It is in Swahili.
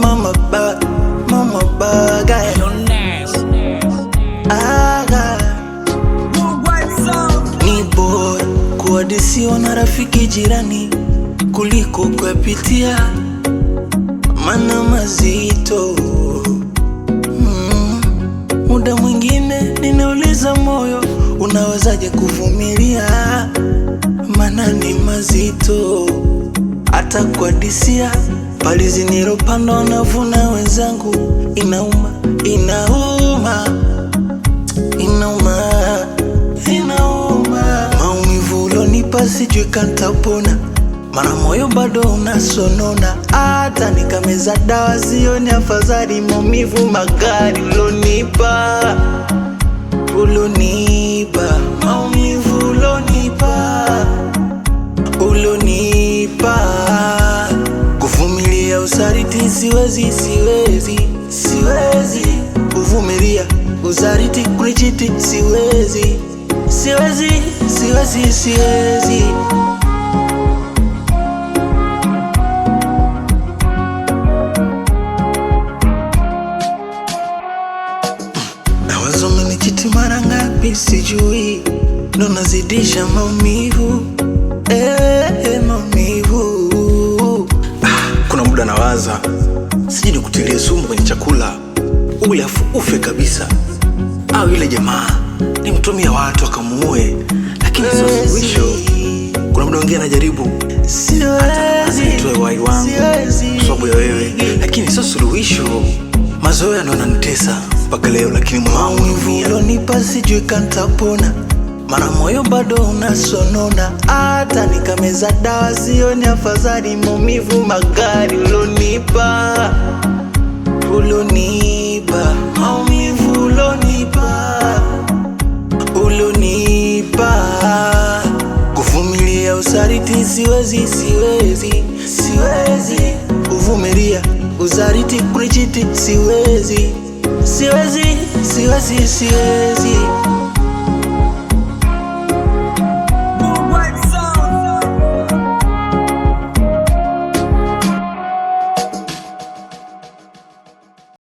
Mama bag, ni bora kuhadisiwa na rafiki jirani kuliko kuyapitia mana mazito. Muda mwingine ninauliza moyo, unawezaje kuvumilia mana ni mazito. Hata kuhadisia palizi niropanda wanavuna wenzangu, inauma, inauma, inauma, inauma. Maumivu ulonipa sijui kantapona, mana moyo bado unasonona. Hata nikameza dawa sioni afadhali, maumivu makali ulonipa, ulonipa. Maumivu ulonipa, ulonipa. Kuvumilia usaliti siwezi, siwezi, siwezi. Kuvumilia usaliti kulichiti siwezi, siwezi, siwezi, siwezi. Nawazo umenichiti mara ngapi sijui, ndo nazidisha maumivu, maumivu. Kuna muda nawaza siji nikutilie sumu kwenye chakula ule afu ufe kabisa, au yule jamaa nimtumia watu akamuue, lakini sio suluhisho. Kuna muda mwingine najaribu siwezi nitoe uhai wangu kwa sababu ya wewe, lakini sio suluhisho. Mazoea ndo yananitesa mpaka leo, lakini maumivu ulonipa sijui kantapona, mana moyo bado unasonona. Hata nikameza dawa sioni afadhali, maumivu makali ulonipa, ulonipa. Maumivu ulonipa, ulonipa. Kuvumilia usaliti siwezi, siwezi, siwezi. Kuvumilia usaliti kulichiti siwezi, siwezi, siwezi, siwezi.